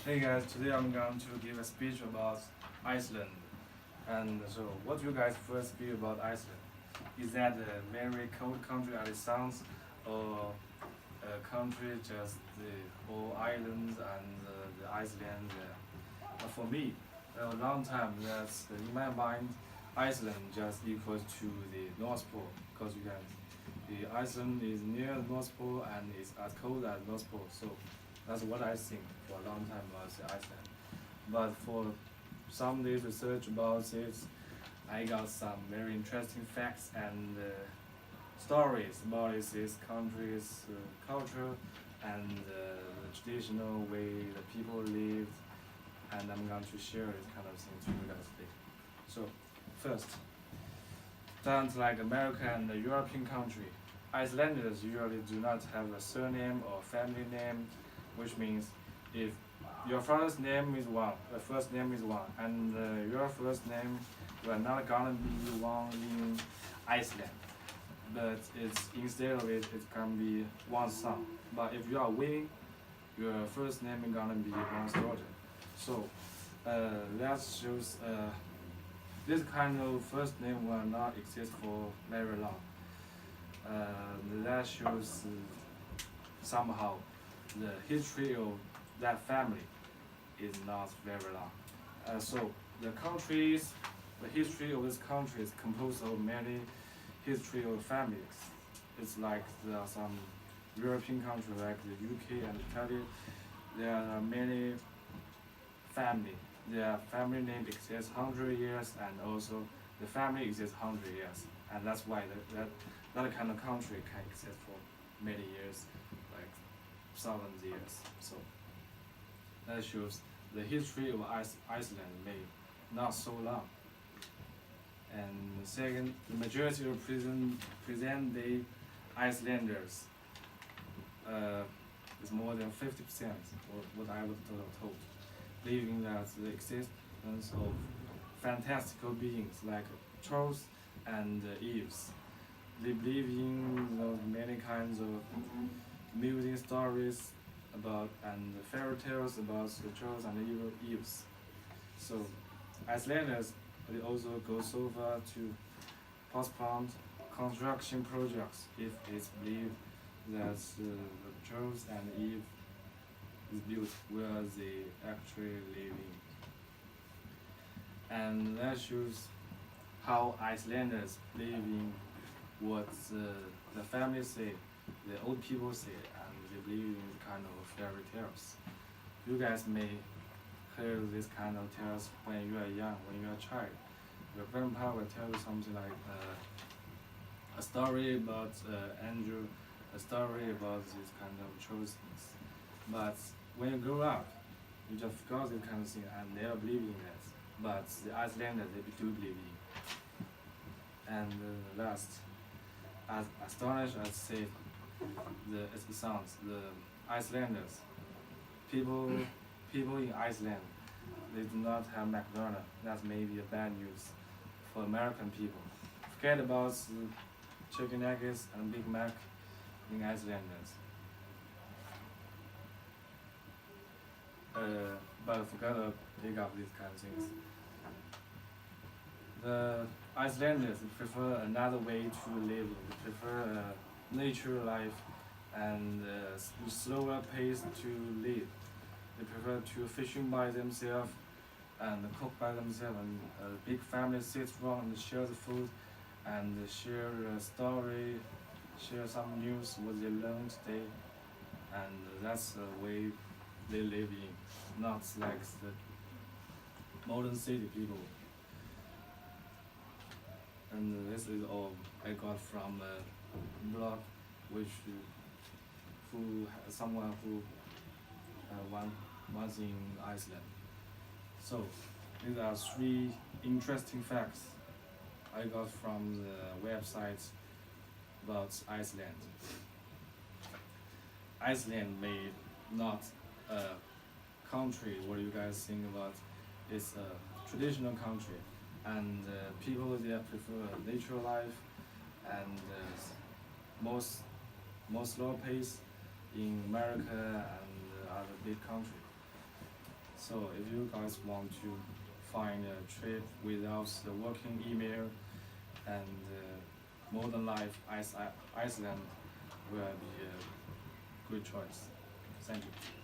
Hey guys, today I'm going to give a speech about Iceland. And so, what do you guys first feel about Iceland? Is that a very cold country as it sounds, or a country just the all islands and the Iceland? For me, a long time that's in my mind, Iceland just equals to the North Pole because you can. The Iceland is near the North Pole and is as cold as North Pole. So that's what I think for a long time about the Iceland. But for some days research about it, I got some very interesting facts and stories about this country's culture and the traditional way the people live, and I'm going to share this kind of thing to you guys today. So, first, sounds like American and the European country. Icelanders usually do not have a surname or family name, which means if your father's name is one, the first name is one, and your first name will not gonna be one in Iceland, but it's instead of it, it can be one son. But if you are Wayne, your first name is gonna be one's daughter. So that shows this kind of first name will not exist for very long. That shows somehow the history of that family is not very long. So the history of this country is composed of many history of families. It's like there are some European countries like the UK and Italy. There are many family. Their family name exists 100 years, and also the family exists 100 years, and that's why that kind of country can exist for many years, like thousands years. So that shows the history of Iceland may not so long. And second, the majority of present day Icelanders is more than 50%, what I was told, believing that the existence of fantastical beings like trolls and Eves. They believe in many kinds of music stories about and fairy tales about the trolls and evil Eves. So Icelanders they also go so far to postpone construction projects if it's believed that the trolls and Eve is built where they actually living. And that shows how Icelanders believe in what the family say, the old people say, and they believe in kind of fairy tales. You guys may hear this kind of tales when you are young, when you are a child. Your grandpa will tell you something like a story about angel, a story about this kind of choseness. But when you grow up, you just forgot this kind of thing, and they are believing that. But the Icelanders, they do believe in. And last, as astonished as say as it sounds, the Icelanders, people, people in Iceland, they do not have McDonald's. That may be a bad news for American people. Forget about chicken nuggets and Big Mac in Icelanders. But forget to pick up these kind of things. The Icelanders prefer another way to live. They prefer nature life and slower pace to live. They prefer to fishing by themselves and cook by themselves, and a big family sits around and share the food and share a story, share some news what they learned today, and that's the way they live in, not like the modern city people. And this is all I got from a blog, which someone who was in Iceland. So these are three interesting facts I got from the website about Iceland. Iceland may not a country. What do you guys think about? It's a traditional country, and people there prefer nature life and most slow pace in America and other big countries. So if you guys want to find a trip without the working email and modern life, Iceland will be a good choice. Thank you.